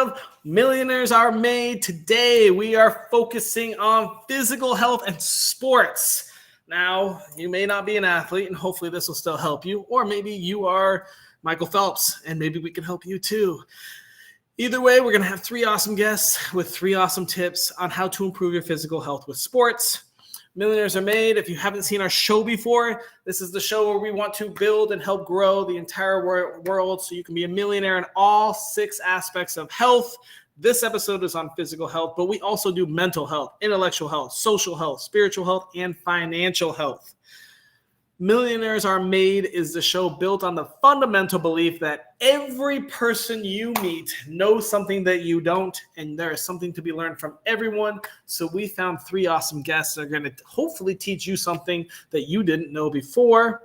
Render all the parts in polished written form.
of Millionaires Are Made. Today, we are focusing on physical health and sports. Now, you may not be an athlete, and hopefully this will still help you. Or maybe you are Michael Phelps, and maybe we can help you too. Either way, we're going to have 3 awesome guests with 3 awesome tips on how to improve your physical health with sports. Millionaires Are Made. If you haven't seen our show before, this is the show where we want to build and help grow the entire world so you can be a millionaire in all 6 aspects of health. This episode is on physical health, but we also do mental health, intellectual health, social health, spiritual health, and financial health. Millionaires Are Made is the show built on the fundamental belief that every person you meet knows something that you don't, and there is something to be learned from everyone. So we found 3 awesome guests that are going to hopefully teach you something that you didn't know before.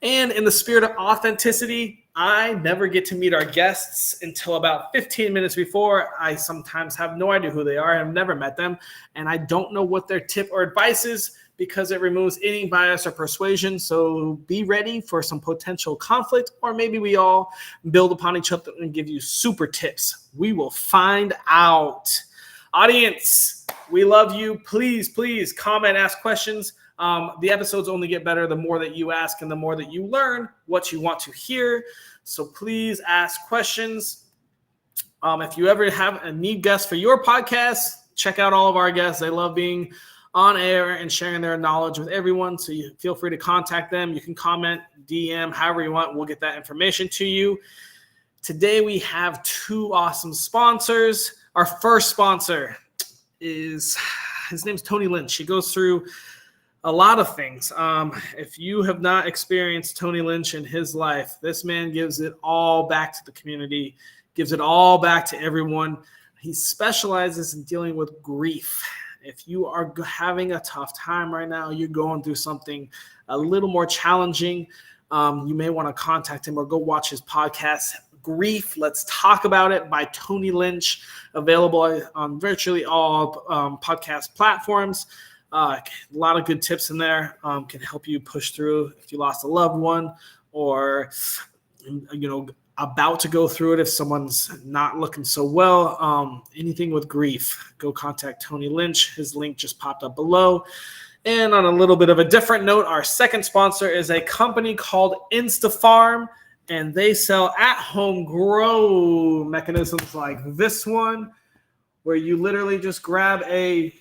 And in the spirit of authenticity, I never get to meet our guests until about 15 minutes before. I sometimes have no idea who they are. I've never met them, and I don't know what their tip or advice is, because it removes any bias or persuasion. So be ready for some potential conflict, or maybe we all build upon each other and give you super tips. We will find out. Audience, we love you. Please comment, ask questions. The episodes only get better the more that you ask and the more that you learn what you want to hear. So please ask questions. If you ever have a need guest for your podcast, check out all of our guests. They love being on air and sharing their knowledge with everyone. So you feel free to contact them. You can comment, DM, however you want. We'll get that information to you. Today we have 2 awesome sponsors. Our first sponsor his name's Tony Lynch. He goes through a lot of things. If you have not experienced Tony Lynch in his life, this man gives it all back to the community, gives it all back to everyone. He specializes in dealing with grief. If you are having a tough time right now, you're going through something a little more challenging, you may want to contact him or go watch his podcast, Grief, Let's Talk About It by Tony Lynch, available on virtually all podcast platforms. A lot of good tips in there, can help you push through if you lost a loved one, or about to go through it if someone's not looking so well. Anything with grief, go contact Tony Lynch. His link just popped up below. And on a little bit of a different note, our second sponsor is a company called InstaFarm, and they sell at-home grow mechanisms like this one, where you literally just grab a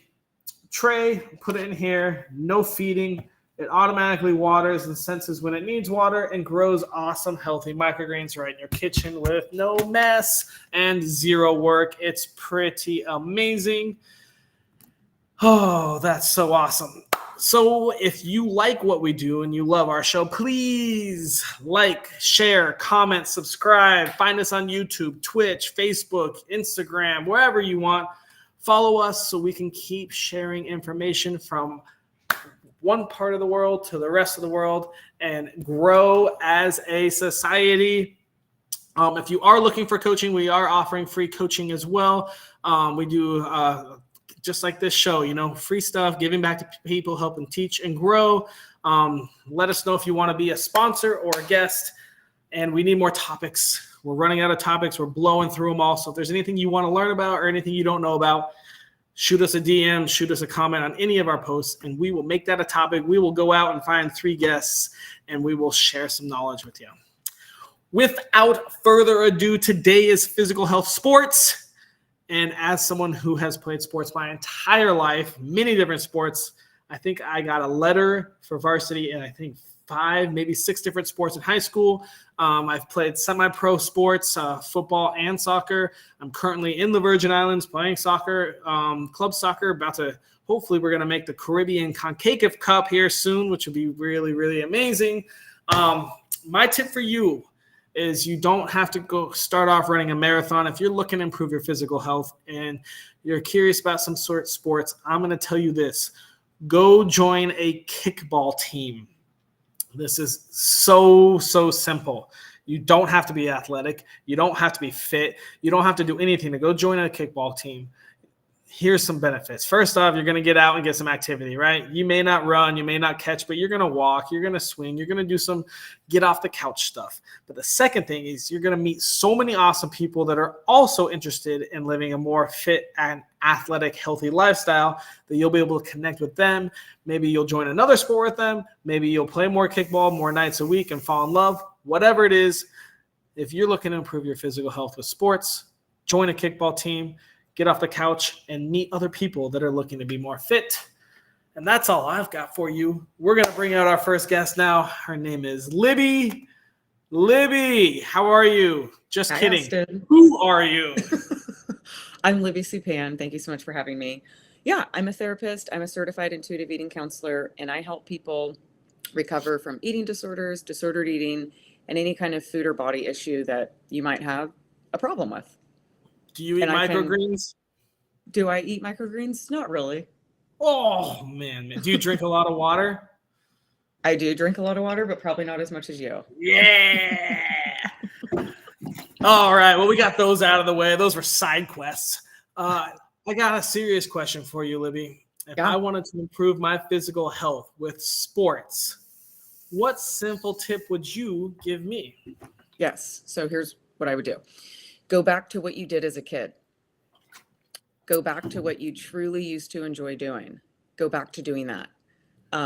tray, put it in here, no feeding. It automatically waters and senses when it needs water and grows awesome, healthy microgreens right in your kitchen with no mess and 0 work. It's pretty amazing. Oh, that's so awesome. So if you like what we do and you love our show, please like, share, comment, subscribe. Find us on YouTube, Twitch, Facebook, Instagram, wherever you want. Follow us so we can keep sharing information from one part of the world to the rest of the world and grow as a society. If you are looking for coaching, we are offering free coaching as well. We do just like this show, free stuff, giving back to people, helping teach and grow. Let us know if you want to be a sponsor or a guest, and we need more topics. We're running out of topics. We're blowing through them all. So if there's anything you want to learn about or anything you don't know about, shoot us a DM, shoot us a comment on any of our posts, and we will make that a topic. We will go out and find 3 guests, and we will share some knowledge with you. Without further ado, today is physical health sports. And as someone who has played sports my entire life, many different sports, I think I got a letter for varsity in, 5, maybe 6 different sports in high school. I've played semi-pro sports, football and soccer. I'm currently in the Virgin Islands playing soccer, club soccer. Hopefully we're going to make the Caribbean CONCACAF Cup here soon, which would be really, really amazing. My tip for you is you don't have to go start off running a marathon. If you're looking to improve your physical health and you're curious about some sort of sports, I'm going to tell you this. Go join a kickball team. This is so simple. You don't have to be athletic. You don't have to be fit. You don't have to do anything to go join a kickball team. here's some benefits. First off, you're going to get out and get some activity, right? You may not run, you may not catch, but you're going to walk, you're going to swing, you're going to do some get off the couch stuff. But the second thing is you're going to meet so many awesome people that are also interested in living a more fit and athletic, healthy lifestyle that you'll be able to connect with them. Maybe you'll join another sport with them. Maybe you'll play more kickball more nights a week and fall in love. Whatever it is, if you're looking to improve your physical health with sports, join a kickball team, get off the couch, and meet other people that are looking to be more fit. And that's all I've got for you. We're going to bring out our first guest now. Her name is Libby. Libby, how are you? Just Hi, kidding. Austin. Who are you? I'm Libby Supan. Thank you so much for having me. Yeah, I'm a therapist. I'm a certified intuitive eating counselor, and I help people recover from eating disorders, disordered eating, and any kind of food or body issue that you might have a problem with. Do you eat microgreens? Do I eat microgreens? Not really. Oh, man. Do you drink a lot of water? I do drink a lot of water, but probably not as much as you. Yeah. All right. Well, we got those out of the way. Those were side quests. I got a serious question for you, Libby. If I wanted to improve my physical health with sports, what simple tip would you give me? Yes. So here's what I would do. Go back to what you did as a kid. Go back to what you truly used to enjoy doing. Go back to doing that. Do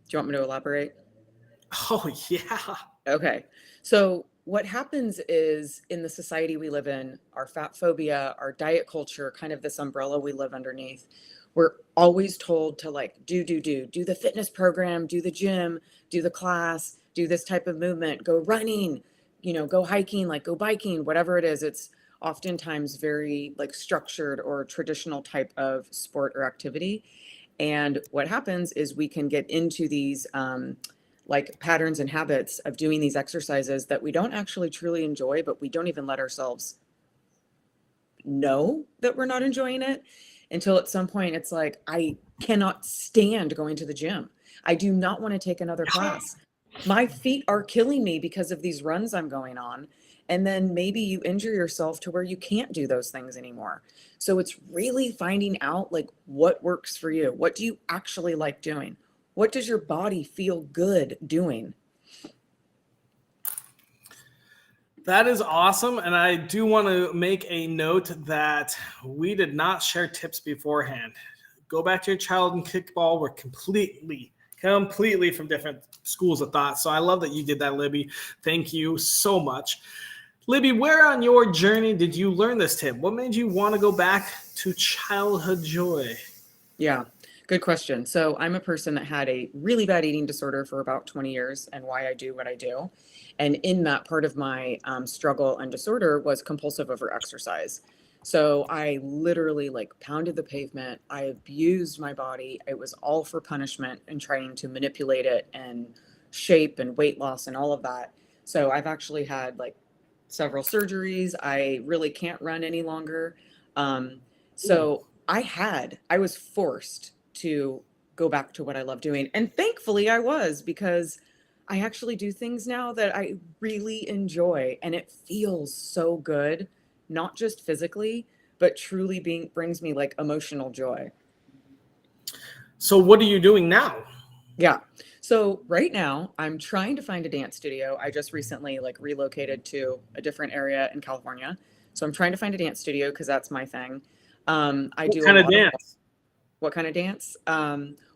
you want me to elaborate? Oh, yeah. Okay. So what happens is in the society we live in, our fat phobia, our diet culture, kind of this umbrella we live underneath, we're always told to like do the fitness program, do the gym, do the class, do this type of movement, go running, go hiking, like go biking, whatever it is. It's oftentimes very like structured or traditional type of sport or activity. And what happens is we can get into these like patterns and habits of doing these exercises that we don't actually truly enjoy, but we don't even let ourselves know that we're not enjoying it until at some point it's like, I cannot stand going to the gym. I do not want to take another class. My feet are killing me because of these runs I'm going on. And then maybe you injure yourself to where you can't do those things anymore. So it's really finding out like what works for you. What do you actually like doing? What does your body feel good doing? That is awesome. And I do want to make a note that we did not share tips beforehand. Go back to your child in kickball. We're completely from different schools of thought. So I love that you did that, Libby. Thank you so much. Libby, where on your journey did you learn this tip? What made you want to go back to childhood joy? Yeah, good question. So I'm a person that had a really bad eating disorder for about 20 years and why I do what I do. And in that, part of my struggle and disorder was compulsive over exercise. So I literally like pounded the pavement. I abused my body. It was all for punishment and trying to manipulate it and shape and weight loss and all of that. So I've actually had like several surgeries. I really can't run any longer. So I was forced to go back to what I love doing. And thankfully I was, because I actually do things now that I really enjoy and it feels so good, not just physically, but truly brings me like emotional joy. So what are you doing now? Yeah. So right now I'm trying to find a dance studio. I just recently like relocated to a different area in California. So I'm trying to find a dance studio because that's my thing. What kind of dance? What kind of dance?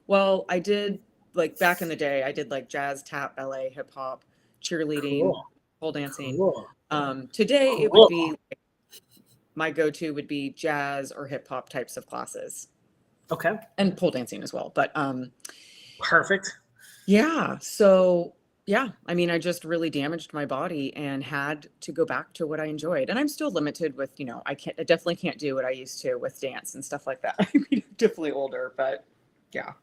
Well, I did like back in the day, I did like jazz, tap, ballet, hip hop, cheerleading, pole dancing. Cool. Today it would be my go-to would be jazz or hip hop types of classes. Okay. And pole dancing as well. But perfect. Yeah. So yeah, I mean, I just really damaged my body and had to go back to what I enjoyed. And I'm still limited with, I definitely can't do what I used to with dance and stuff like that. I mean, definitely older, but yeah.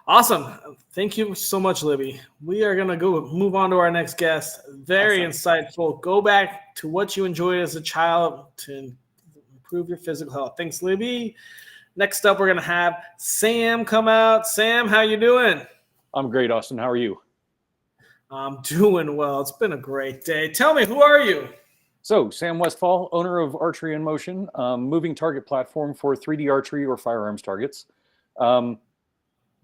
Awesome. Thank you so much, Libby. We are going to move on to our next guest. Very insightful. Go back to what you enjoyed as a child to improve your physical health. Thanks, Libby. Next up, we're going to have Sam come out. Sam, how you doing? I'm great, Austin. How are you? I'm doing well. It's been a great day. Tell me, who are you? So, Sam Westfall, owner of Archery in Motion, moving target platform for 3D archery or firearms targets. Um,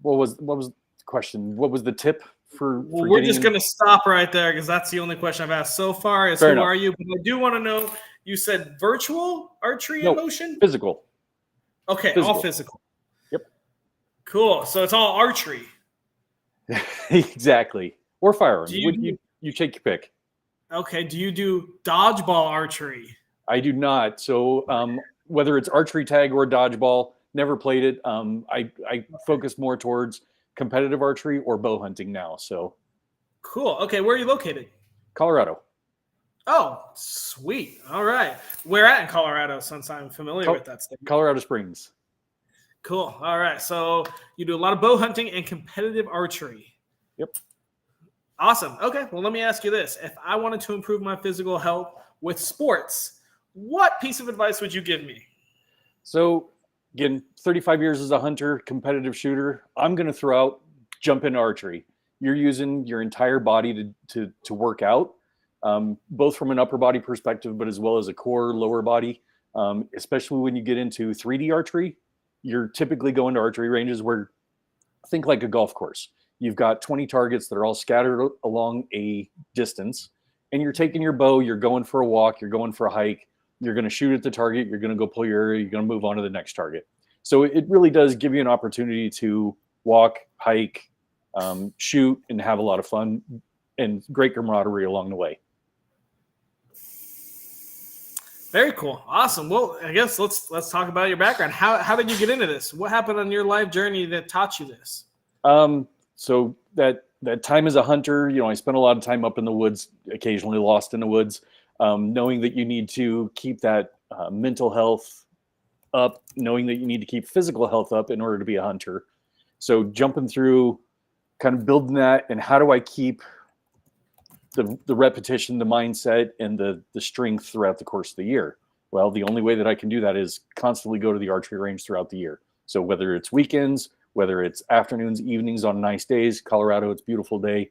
what was the question? What was the tip for We're getting just in? going to stop right there because that's the only question I've asked so far is Fair who enough. are you? But I do want to know, you said virtual archery in No, motion? physical. Okay, Physical. all physical. Yep. Cool. So it's all archery. Exactly. Or firearms. Do you You take your pick. Okay, do you do dodgeball archery? I do not. So whether it's archery tag or dodgeball, never played it. I focus more towards competitive archery or bow hunting now. So Cool. Okay, where are you located? Colorado. Oh, sweet. All right. Where at in Colorado, since I'm familiar with that state? Colorado Springs. Cool. All right. So you do a lot of bow hunting and competitive archery. Yep. Awesome. Okay. Well, let me ask you this. If I wanted to improve my physical health with sports, what piece of advice would you give me? So again, 35 years as a hunter, competitive shooter, I'm going to throw out jump into archery. You're using your entire body to work out, both from an upper body perspective, but as well as a core lower body. Especially when you get into 3D archery, you're typically going to archery ranges where, think like a golf course. You've got 20 targets that are all scattered along a distance, and you're taking your bow, you're going for a walk, you're going for a hike, you're going to shoot at the target, you're going to go pull your arrow, you're going to move on to the next target. So it really does give you an opportunity to walk, hike, shoot, and have a lot of fun and great camaraderie along the way. Very cool. Awesome. Well, I guess let's talk about your background. How did you get into this? What happened on your life journey that taught you this? So that time as a hunter, I spent a lot of time up in the woods, occasionally lost in the woods, knowing that you need to keep that mental health up, knowing that you need to keep physical health up in order to be a hunter. So jumping through, kind of building that, and how do I keep the repetition, the mindset, and the strength throughout the course of the year? Well, the only way that I can do that is constantly go to the archery range throughout the year. So whether it's weekends, whether it's afternoons, evenings on nice days, Colorado, it's a beautiful day.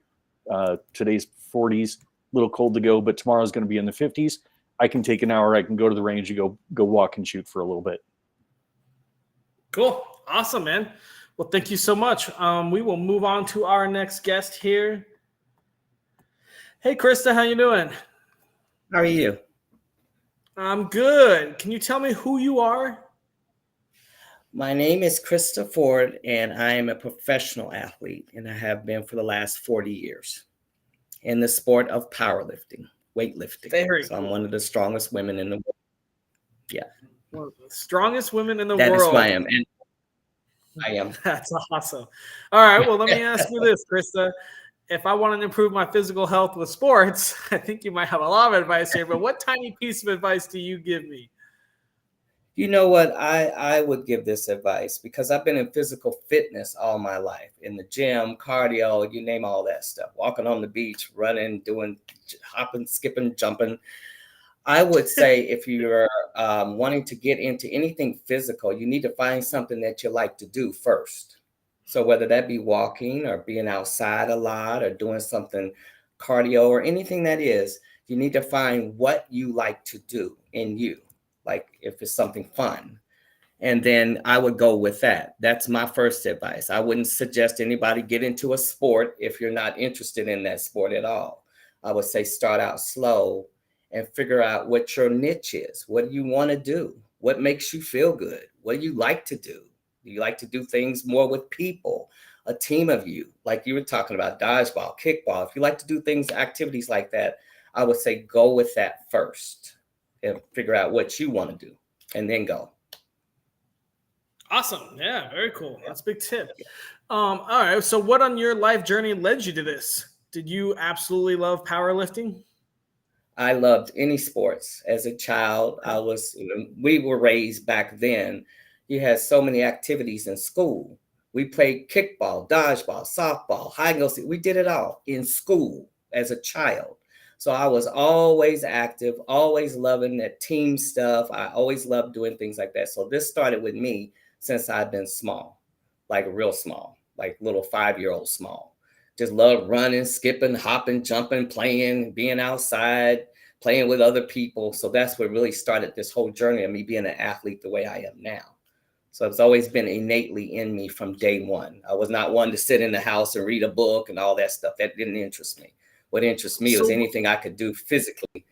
Today's 40s, a little cold to go, but tomorrow's going to be in the 50s. I can take an hour. I can go to the range and go walk and shoot for a little bit. Cool. Awesome, man. Well, thank you so much. We will move on to our next guest here. Hey, Krista, how you doing? How are you? I'm good. Can you tell me who you are? My name is Krista Ford, and I am a professional athlete, and I have been for the last 40 years in the sport of powerlifting, weightlifting. Very so I'm cool. one of the strongest women in the world. Yeah. One of the strongest women in the That is world. who I am. And I am. That's awesome. All right. Well, let me ask you this, Krista. If I want to improve my physical health with sports, I think you might have a lot of advice here, but what tiny piece of advice do you give me? You know what? I would give this advice because I've been in physical fitness all my life, in the gym, cardio, you name all that stuff, walking on the beach, running, doing hopping, skipping, jumping. I would say if you're wanting to get into anything physical, you need to find something that you like to do first. So whether that be walking or being outside a lot or doing something cardio or anything that is, you need to find what you like to do in you. Like if it's something fun. And then I would go with that. That's my first advice. I wouldn't suggest anybody get into a sport if you're not interested in that sport at all. I would say start out slow and figure out what your niche is. What do you want to do? What makes you feel good? What do you like to do? Do you like to do things more with people, a team of you? Like you were talking about dodgeball, kickball. If you like to do things, activities like that, I would say go with that first and figure out what you want to do and then go. Awesome. Yeah, very cool. That's a big tip. All right. So what on your life journey led you to this? Did you absolutely love powerlifting? I loved any sports. As a child, we were raised back then. You had so many activities in school. We played kickball, dodgeball, softball, hide and go seek. We did it all in school as a child. So I was always active, always loving that team stuff. I always loved doing things like that. So this started with me since I've been small, like real small, like little 5-year-old small. Just love running, skipping, hopping, jumping, playing, being outside, playing with other people. So that's what really started this whole journey of me being an athlete the way I am now. So it's always been innately in me from day one. I was not one to sit in the house and read a book and all that stuff. That didn't interest me. What interests me was anything I could do physically,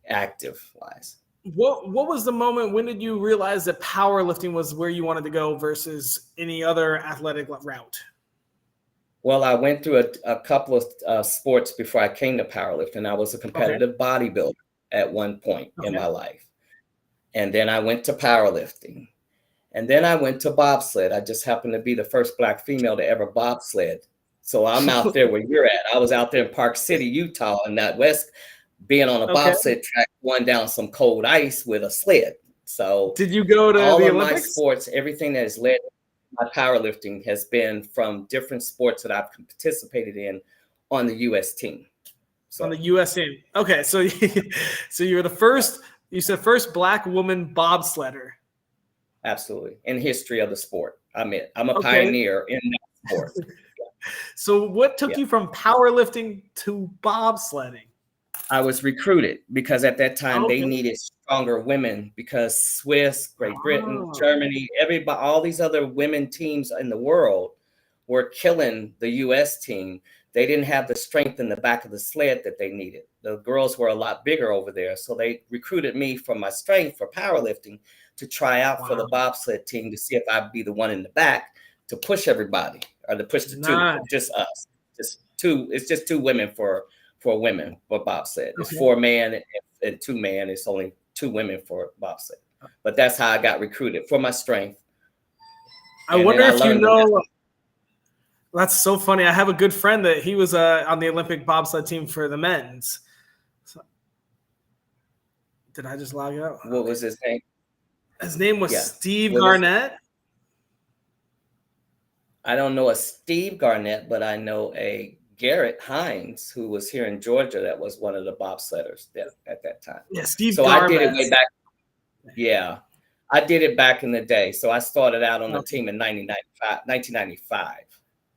active wise. What was the moment? When did you realize that powerlifting was where you wanted to go versus any other athletic route? Well, I went through a couple of sports before I came to powerlifting. I was a competitive bodybuilder at one point in my life. And then I went to powerlifting. And then I went to bobsled. I just happened to be the first Black female to ever bobsled. So I'm out there where you're at. I was out there in Park City, Utah, in that west, being on a bobsled track, going down some cold ice with a sled. So did you go to all the of Olympics? my sports, everything that has led my powerlifting has been from different sports that I've participated in on the U.S. team. So, on the U.S. team. Okay, so so you were the first. You said first Black woman bobsledder. Absolutely, in history of the sport. I'm a pioneer in that sport. So what took you from powerlifting to bobsledding? I was recruited because at that time they needed stronger women because Swiss, Great Britain, Germany, everybody, all these other women teams in the world were killing the U.S. team. They didn't have the strength in the back of the sled that they needed. The girls were a lot bigger over there. So they recruited me for my strength for powerlifting to try out for the bobsled team to see if I'd be the one in the back to push everybody or to push the two, just us. Just two. It's just two women for women for bobsled. It's 4 man and 2 man. It's only 2 women for bobsled. But that's how I got recruited for my strength. I wonder if you know. That's so funny. I have a good friend that he was on the Olympic bobsled team for the men's. So, did I just log out? What was his name? His name was Steve Garnett. I don't know a Steve Garnett, but I know a Garrett Hines, who was here in Georgia, that was one of the bobsledders at that time. Yeah, Steve. So I did it way back. Yeah, I did it back in the day. So I started out on the team in 1995.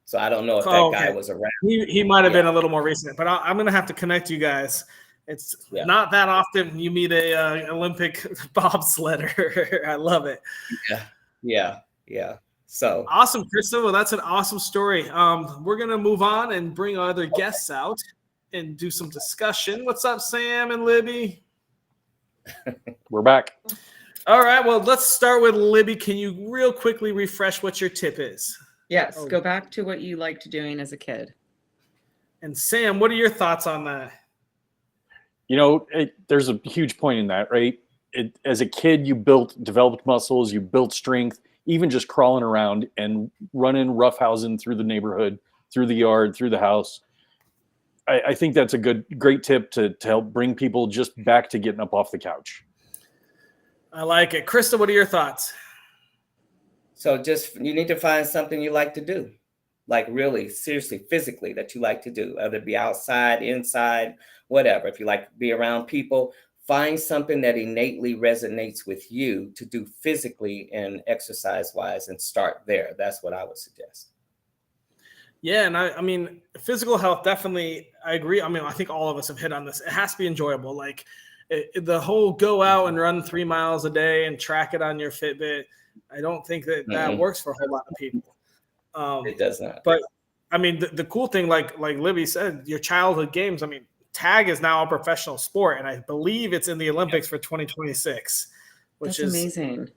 So I don't know if that guy was around. He might have been a little more recent, but I'm going to have to connect you guys. It's not that often you meet a Olympic bobsledder. I love it. Yeah. So awesome, Krista. Well, that's an awesome story. We're going to move on and bring our other guests out and do some discussion. What's up, Sam and Libby? We're back. All right. Well, let's start with Libby. Can you real quickly refresh what your tip is? Yes. Go back to what you liked doing as a kid. And Sam, what are your thoughts on that? You know, there's a huge point in that, right? As a kid, you developed muscles, you built strength, even just crawling around and running roughhousing through the neighborhood, through the yard, through the house. I think that's a great tip to help bring people just back to getting up off the couch. I like it. Krista, what are your thoughts? So you need to find something you like to do, like really seriously, physically that you like to do, whether it be outside, inside, whatever. If you like to be around people, find something that innately resonates with you to do physically and exercise wise and start there. That's what I would suggest. Yeah. And I mean, physical health, definitely. I agree. I mean, I think all of us have hit on this. It has to be enjoyable. Like the whole go out and run 3 miles a day and track it on your Fitbit. I don't think that works for a whole lot of people. It does not. But I mean, the cool thing, like Libby said, your childhood games. I mean, tag is now a professional sport, and I believe it's in the Olympics for 2026, which is amazing.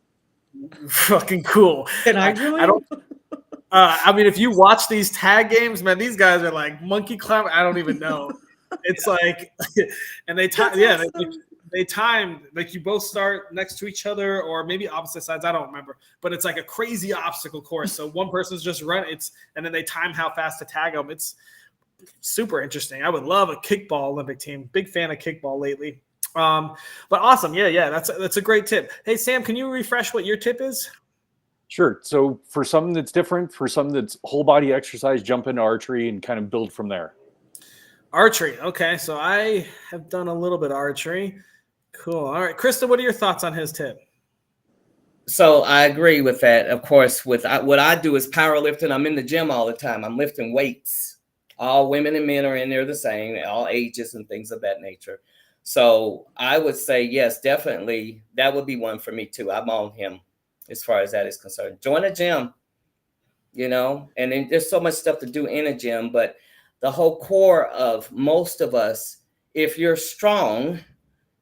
Fucking cool. Can I join? I don't. I mean, if you watch these tag games, man, these guys are like monkey climb. I don't even know. It's like, and they time. Yeah, they time, like you both start next to each other or maybe opposite sides. I don't remember, but it's like a crazy obstacle course. So one person's just and then they time how fast to tag them. It's super interesting. I would love a kickball Olympic team. Big fan of kickball lately. But awesome. Yeah. That's a great tip. Hey, Sam, can you refresh what your tip is? Sure. So for something that's different, for something that's whole body exercise, jump into archery and kind of build from there. Archery. Okay. So I have done a little bit of archery. Cool. All right. Krista, what are your thoughts on his tip? So I agree with that. Of course, what I do is powerlifting. I'm in the gym all the time. I'm lifting weights. All women and men are in there the same, all ages and things of that nature. So I would say, yes, definitely. That would be one for me too. I'm on him as far as that is concerned. Join a gym, and then there's so much stuff to do in a gym, but the whole core of most of us, if you're strong,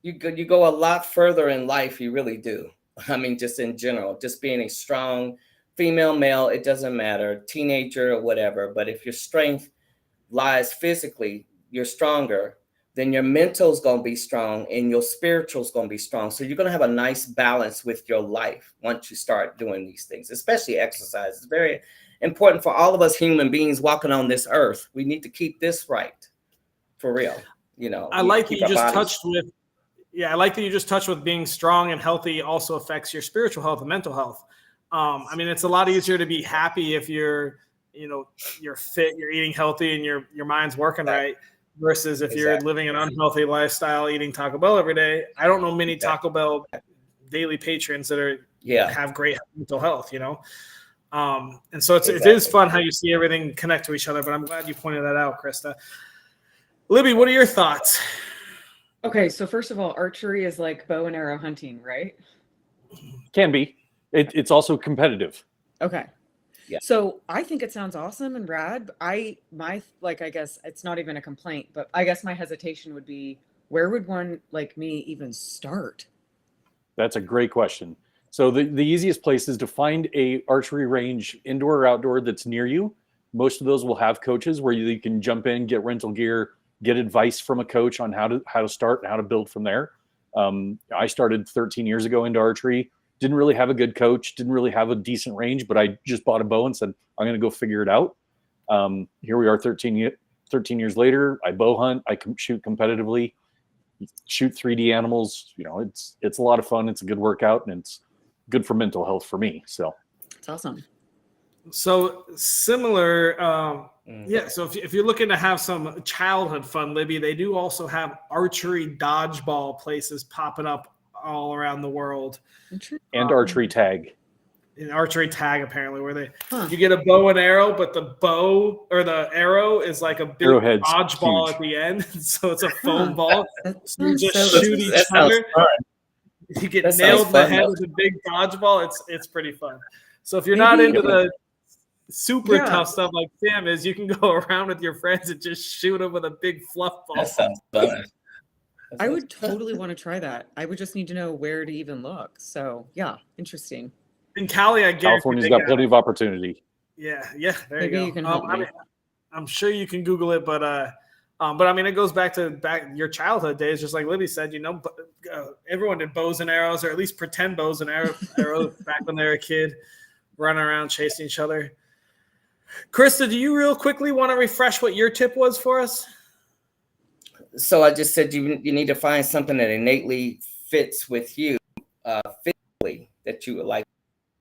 you go a lot further in life. You really do. I mean, just in general, just being a strong female, male, it doesn't matter, teenager or whatever. But if your strength lies physically, you're stronger, then your mental's going to be strong and your spiritual's going to be strong. So you're going to have a nice balance with your life once you start doing these things, especially exercise. It's very important for all of us human beings walking on this earth. We need to keep this right, for real. I like that you just touched with, I like that you just touched with being strong and healthy also affects your spiritual health and mental health. I mean, it's a lot easier to be happy if you're fit, you're eating healthy, and your mind's working right, versus if you're living an unhealthy lifestyle, eating Taco Bell every day. I don't know many Taco Bell daily patrons that have great mental health, and so it is fun how you see everything connect to each other. But I'm glad you pointed that out, Krista. Libby, what are your thoughts? Okay, so first of all, archery is like bow and arrow hunting, right? Can be. It's also competitive. Okay. Yeah. So I think it sounds awesome and rad. I guess it's not even a complaint, but I guess my hesitation would be, where would one like me even start? That's a great question. So the easiest place is to find a archery range, indoor or outdoor, that's near you. Most of those will have coaches where you can jump in, get rental gear, get advice from a coach on how to start and how to build from there. I started 13 years ago into archery. Didn't really have a good coach, didn't really have a decent range, but I just bought a bow and said, I'm going to go figure it out. Here we are 13 years later. I bow hunt, I shoot competitively, shoot 3D animals. It's a lot of fun. It's a good workout, and it's good for mental health for me. So it's awesome. So similar, so if you're looking to have some childhood fun, Libby, they do also have archery dodgeball places popping up all around the world, and archery tag. An archery tag, apparently, where you get a bow and arrow, but the bow or the arrow is like a big dodgeball at the end, so it's a foam ball. So you just shoot each other. You get nailed in the head with a big dodgeball. It's pretty fun. So if you're not into the super tough stuff like Sam is, you can go around with your friends and just shoot them with a big fluff ball. That sounds fun. I would totally want to try that. I would just need to know where to even look. So yeah, interesting. In Cali, I guarantee California's got plenty of opportunity. Yeah, there you go. I'm sure you can Google it, but I mean, it goes back to your childhood days, just like Libby said. Everyone did bows and arrows, or at least pretend bows and arrows back when they were a kid, running around chasing each other. Krista, do you real quickly want to refresh what your tip was for us? So I just said you need to find something that innately fits with you, physically, that you would like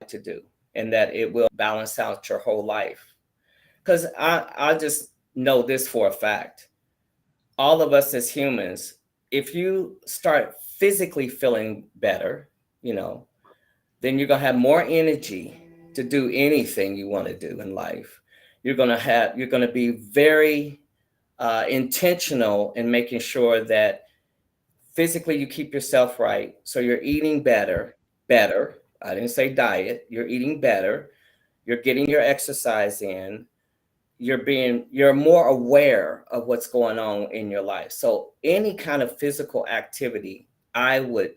to do, and that it will balance out your whole life. Because I just know this for a fact. All of us as humans, if you start physically feeling better, then you're going to have more energy to do anything you want to do in life. You're going to be very intentional in making sure that physically you keep yourself right. So you're eating better. I didn't say diet. You're eating better. You're getting your exercise in. You're more aware of what's going on in your life. So any kind of physical activity, I would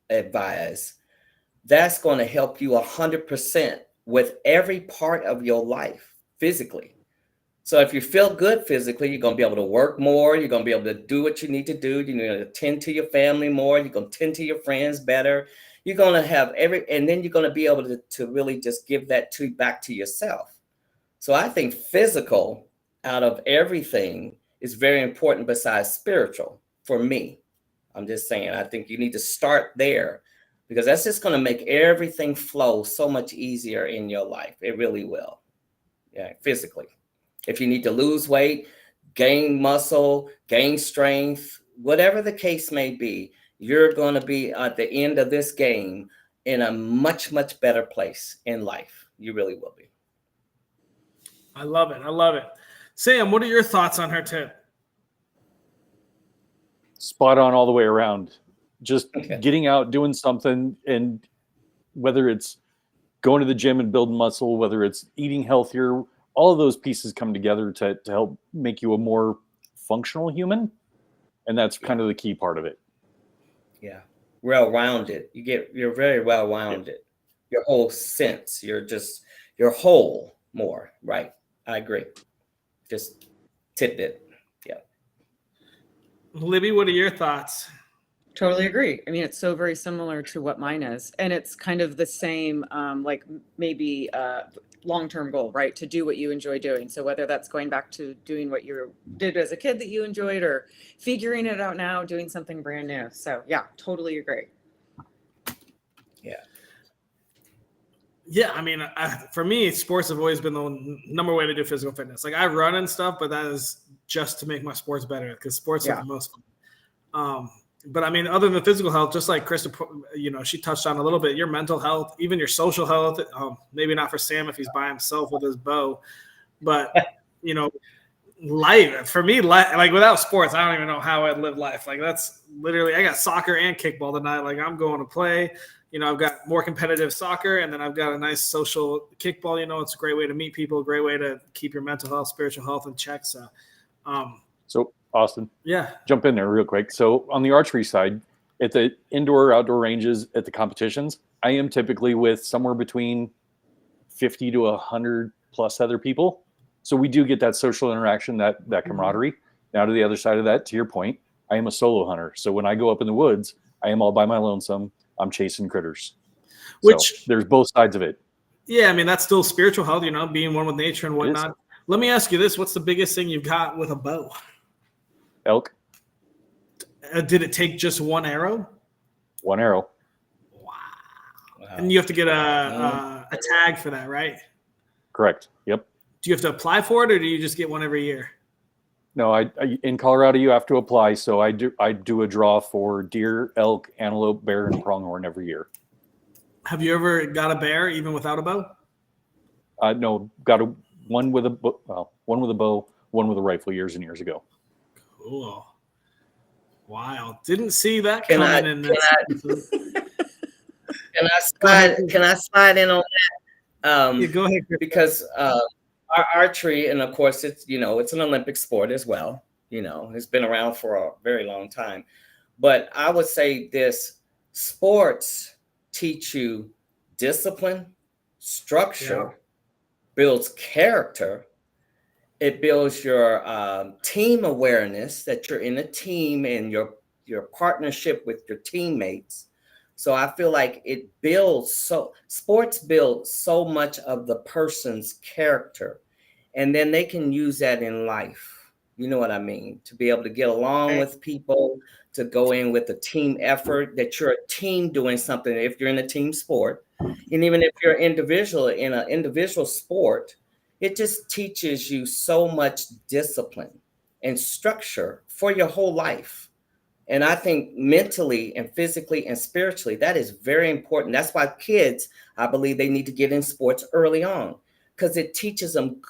advise, that's going to help you 100% with every part of your life physically. So if you feel good physically, you're going to be able to work more. You're going to be able to do what you need to do. You're going to tend to your family more. You're going to tend to your friends better. You're going to have and then you're going to be able to really just give that back to yourself. So I think physical out of everything is very important besides spiritual for me. I'm just saying, I think you need to start there, because that's just going to make everything flow so much easier in your life. It really will. Yeah, physically. If you need to lose weight, gain muscle, gain strength, whatever the case may be, you're going to be at the end of this game in a much, much better place in life. You really will be. I love it. Sam, what are your thoughts on her tip? Spot on all the way around. Just Okay. getting out, doing something, and whether it's going to the gym and building muscle, whether it's eating healthier, all of those pieces come together to help make you a more functional human. And that's kind of the key part of it. Yeah. Well-rounded. You're very well-rounded. Your whole sense. You're whole more. Right. I agree. Just tidbit. Yeah. Libby, what are your thoughts? Totally agree. I mean, it's so very similar to what mine is. And it's kind of the same, like maybe long-term goal, right? To do what you enjoy doing. So whether that's going back to doing what you did as a kid that you enjoyed, or figuring it out now, doing something brand new. So yeah, totally agree. Yeah. Yeah, I mean, for me, sports have always been the number one way to do physical fitness. Like I run and stuff, but that is just to make my sports better, because sports are the most fun. But I mean, other than physical health, just like Krista, she touched on a little bit, your mental health, even your social health, maybe not for Sam if he's by himself with his bow, but, life, for me, like without sports, I don't even know how I'd live life. Like that's literally, I got soccer and kickball tonight. Like I'm going to play, I've got more competitive soccer, and then I've got a nice social kickball. It's a great way to meet people, a great way to keep your mental health, spiritual health in check. So, So Austin, yeah, jump in there real quick. So on the archery side, at the indoor, outdoor ranges, at the competitions, I am typically with somewhere between 50 to 100 plus other people. So we do get that social interaction, that camaraderie. Now to the other side of that, to your point, I am a solo hunter. So when I go up in the woods, I am all by my lonesome. I'm chasing critters. Which there's both sides of it. Yeah, I mean, that's still spiritual health, being one with nature and whatnot. Let me ask you this. What's the biggest thing you've got with a bow? Elk. Did it take just one arrow? One arrow. Wow. And you have to get a tag for that, right? Correct. Yep. Do you have to apply for it, or do you just get one every year? No, I in Colorado you have to apply. So I do a draw for deer, elk, antelope, bear, and pronghorn every year. Have you ever got a bear even without a bow? No, got one with a bow, one with a rifle years and years ago. Cool. Wow. Didn't see that coming in this. Can I slide in on that? Yeah, go ahead. Because our archery, and of course it's it's an Olympic sport as well. It's been around for a very long time. But I would say this: sports teach you discipline, structure, builds character. It builds your team awareness, that you're in a team, and your partnership with your teammates. So I feel like sports build so much of the person's character, and then they can use that in life. You know what I mean? To be able to get along with people, to go in with a team effort, that you're a team doing something. If you're in a team sport, and even if you're individual in an individual sport, it just teaches you so much discipline and structure for your whole life. And I think mentally and physically and spiritually, that is very important. That's why kids, I believe they need to get in sports early on, because it teaches them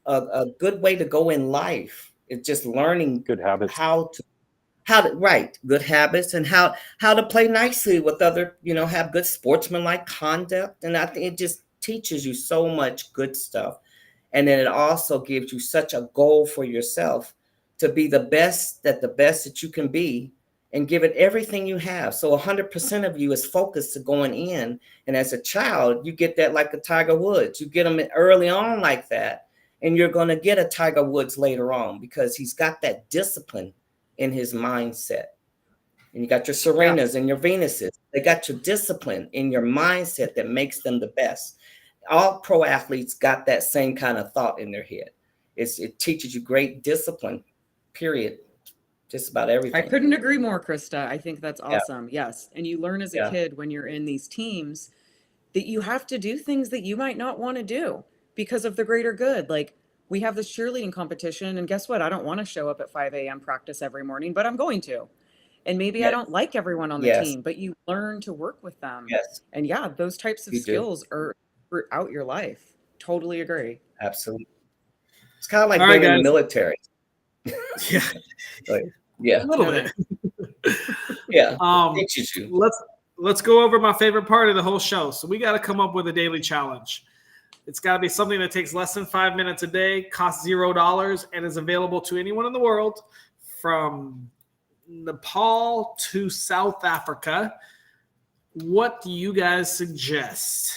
a good way to go in life. It's just learning good habits, how to good habits, and how to play nicely with other, have good sportsmanlike conduct. And I think it just teaches you so much good stuff. And then it also gives you such a goal for yourself to be the best that you can be, and give it everything you have. So 100% of you is focused to going in. And as a child, you get that like a Tiger Woods. You get them early on like that, and you're going to get a Tiger Woods later on, because he's got that discipline in his mindset. And you got your Serenas and your Venuses. They got your discipline in your mindset that makes them the best. All pro athletes got that same kind of thought in their head. It teaches you great discipline, period. Just about everything. I couldn't agree more, Krista. I think that's awesome. Yes. And you learn as a kid when you're in these teams that you have to do things that you might not want to do because of the greater good. Like we have this cheerleading competition, and guess what? I don't want to show up at 5 a.m. practice every morning, but I'm going to. And maybe I don't like everyone on the team, but you learn to work with them. Yes. And those types of skills are throughout your life. Totally agree. Absolutely. It's kind of like being in the military. Yeah. Yeah. A little No, bit. Yeah. Um, Teaches you. let's go over my favorite part of the whole show. So we got to come up with a daily challenge. It's got to be something that takes less than 5 minutes a day, costs $0, and is available to anyone in the world, from Nepal to South Africa. What do you guys suggest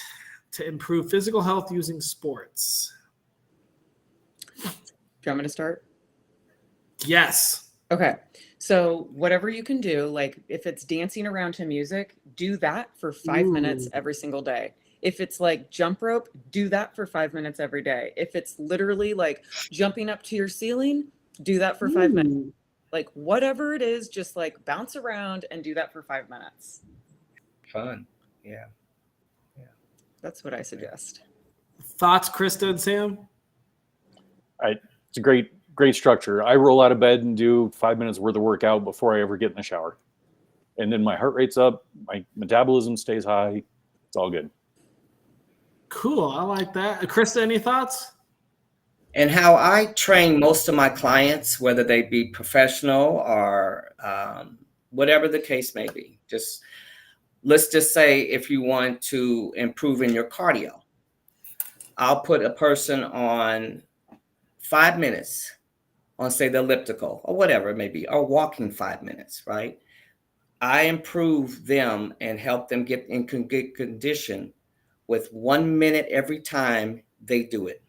to improve physical health using sports? Do you want me to start? Yes. Okay. So whatever you can do, like if it's dancing around to music, do that for 5 minutes Ooh. every single day. If it's like jump rope, do that for 5 minutes every day. If it's literally like jumping up to your ceiling, do that for 5 minutes. Ooh. Like whatever it is, just like bounce around and do that for 5 minutes. Fun. Yeah. That's what I suggest. Thoughts, Krista and Sam? It's a great structure. I roll out of bed and do 5 minutes worth of workout before I ever get in the shower. And then my heart rate's up, my metabolism stays high. It's all good. Cool. I like that. Krista, any thoughts? And how I train most of my clients, whether they be professional or whatever the case may be, let's just say if you want to improve in your cardio, I'll put a person on 5 minutes on, say, the elliptical or whatever it may be, or walking 5 minutes, right? I improve them and help them get in condition with 1 minute every time they do it.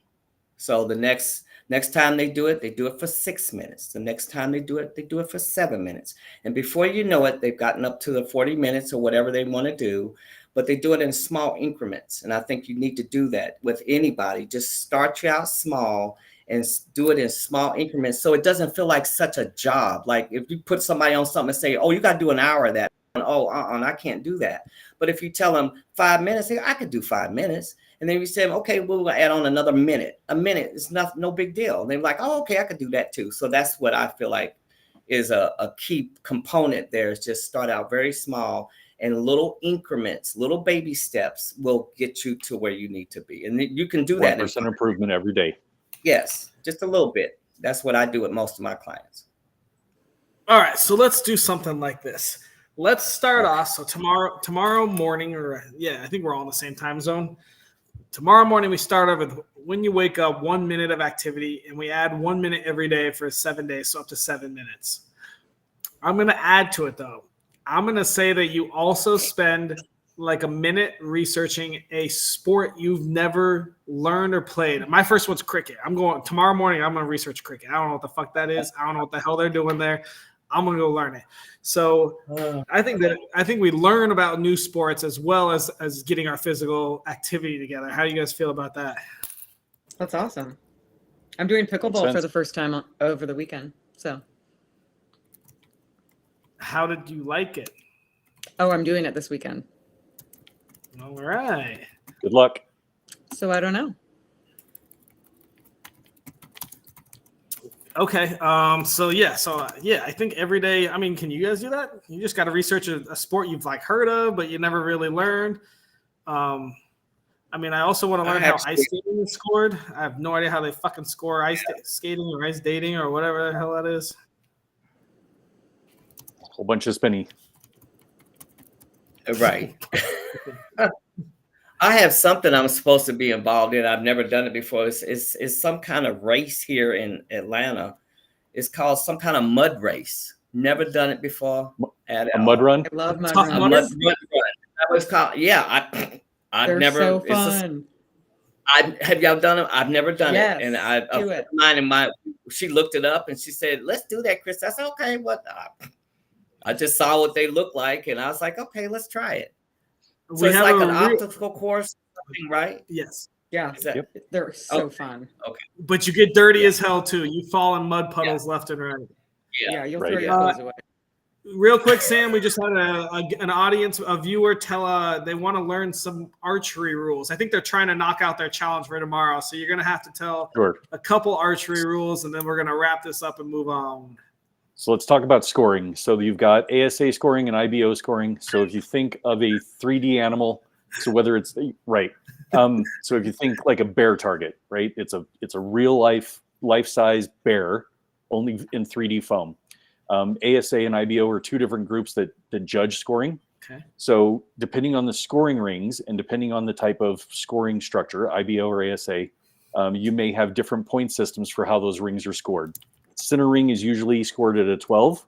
So the next time they do it for 6 minutes. The next time they do it for 7 minutes. And before you know it, they've gotten up to the 40 minutes or whatever they want to do, but they do it in small increments. And I think you need to do that with anybody. Just start you out small and do it in small increments so it doesn't feel like such a job. Like if you put somebody on something and say, oh, you got to do an hour of that. Oh, I can't do that. But if you tell them 5 minutes, I could do 5 minutes. And then you say, okay, we'll add on another minute. A minute is no big deal. And they're like, oh, okay, I could do that too. So that's what I feel like is a key component there, is just start out very small, and little increments, little baby steps will get you to where you need to be. And you can do that. 1% improvement every day. Yes, just a little bit. That's what I do with most of my clients. All right, so let's do something like this. Let's start off. So tomorrow morning, I think we're all in the same time zone. Tomorrow morning, we start off with when you wake up, 1 minute of activity, and we add 1 minute every day for 7 days, so up to 7 minutes. I'm going to add to it, though. I'm going to say that you also spend like a minute researching a sport you've never learned or played. My first one's cricket. Tomorrow morning, I'm going to research cricket. I don't know what the fuck that is. I don't know what the hell they're doing there. I'm going to go learn it. So I think we learn about new sports as well as getting our physical activity together. How do you guys feel about that? That's awesome. I'm doing pickleball for the first time over the weekend. So how did you like it? Oh, I'm doing it this weekend. All right. Good luck. So I don't know. Okay. I think every day. I mean, can you guys do that? You just got to research a sport you've like heard of, but you never really learned. I also want to learn how ice skating is scored. I have no idea how they fucking score ice skating or ice dating or whatever the hell that is. Whole bunch of spinning. Right. I have something I'm supposed to be involved in. I've never done it before. It's some kind of race here in Atlanta. It's called some kind of mud race. Never done it before. Mud run? I love mud Tough runs. Mudder? Mud run. That was called. Yeah, I've They're never. so fun. Have y'all done it? I've never done Yes, it. And a friend of mine she looked it up and she said, "Let's do that, Chris." I said, "Okay, what?" I just saw what they look like, and I was like, "Okay, let's try it." So it's like an obstacle course, right? Yes. Yeah, they're so fun. Okay. But you get dirty as hell too. You fall in mud puddles left and right. Yeah, you'll right. throw your clothes away. Real quick, Sam, we just had an audience, a viewer tell they want to learn some archery rules. I think they're trying to knock out their challenge for tomorrow. So you're going to have to tell a couple archery rules, and then we're going to wrap this up and move on. So let's talk about scoring. So you've got ASA scoring and IBO scoring. So if you think of a 3D animal, so whether it's right. So if you think like a bear target, right? It's a real life-size bear, only in 3D foam. ASA and IBO are two different groups that judge scoring. Okay. So depending on the scoring rings and depending on the type of scoring structure, IBO or ASA, you may have different point systems for how those rings are scored. Center ring is usually scored at a 12.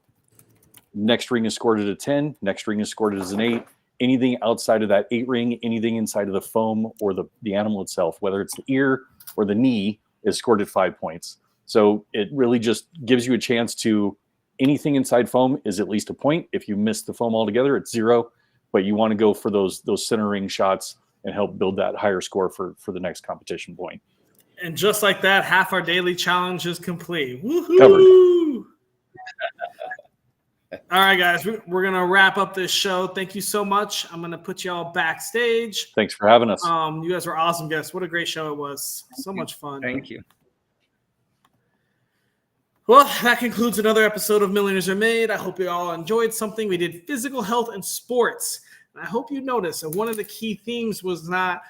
Next ring is scored at a 10. Next ring is scored as an 8. Anything outside of that 8 ring, anything inside of the foam or the animal itself, whether it's the ear or the knee, is scored at 5 points. So it really just gives you a chance to, anything inside foam is at least a point. If you miss the foam altogether, it's 0. But you want to go for those center ring shots and help build that higher score for the next competition point. And just like that, half our daily challenge is complete. Woohoo! Covered. All right, guys, we're going to wrap up this show. Thank you so much. I'm going to put y'all backstage. Thanks for having us. You guys were awesome guests. What a great show it was. So much fun. Thank you. Well, that concludes another episode of Millionaires Are Made. I hope you all enjoyed something. We did physical health and sports. And I hope you noticed that one of the key themes was not,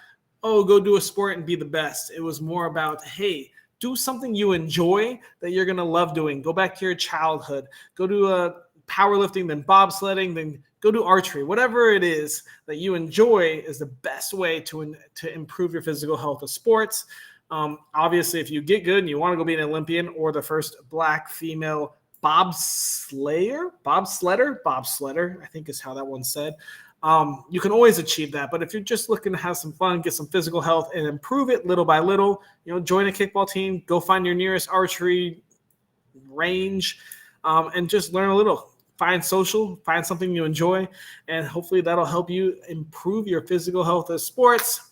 oh, go do a sport and be the best. It was more about, hey, do something you enjoy that you're going to love doing. Go back to your childhood. Go do powerlifting, then bobsledding, then go do archery. Whatever it is that you enjoy is the best way to improve your physical health of sports. Obviously, if you get good and you want to go be an Olympian or the first Black female bobsledder, I think is how that one's said. You can always achieve that. But if you're just looking to have some fun, get some physical health and improve it little by little, join a kickball team, go find your nearest archery range, and just learn a little. Find social, find something you enjoy, and hopefully that'll help you improve your physical health of sports.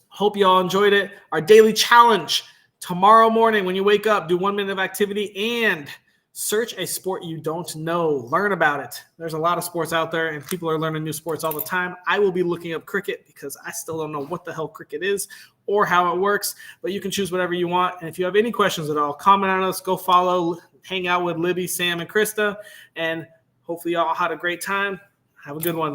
Hope you all enjoyed it. Our daily challenge tomorrow morning when you wake up, do 1 minute of activity and search a sport you don't know. Learn about it. There's a lot of sports out there and people are learning new sports all the time. I will be looking up cricket because I still don't know what the hell cricket is or how it works, but you can choose whatever you want. And if you have any questions at all, comment on us, go follow, hang out with Libby, Sam, and Krista, and hopefully y'all had a great time. Have a good one.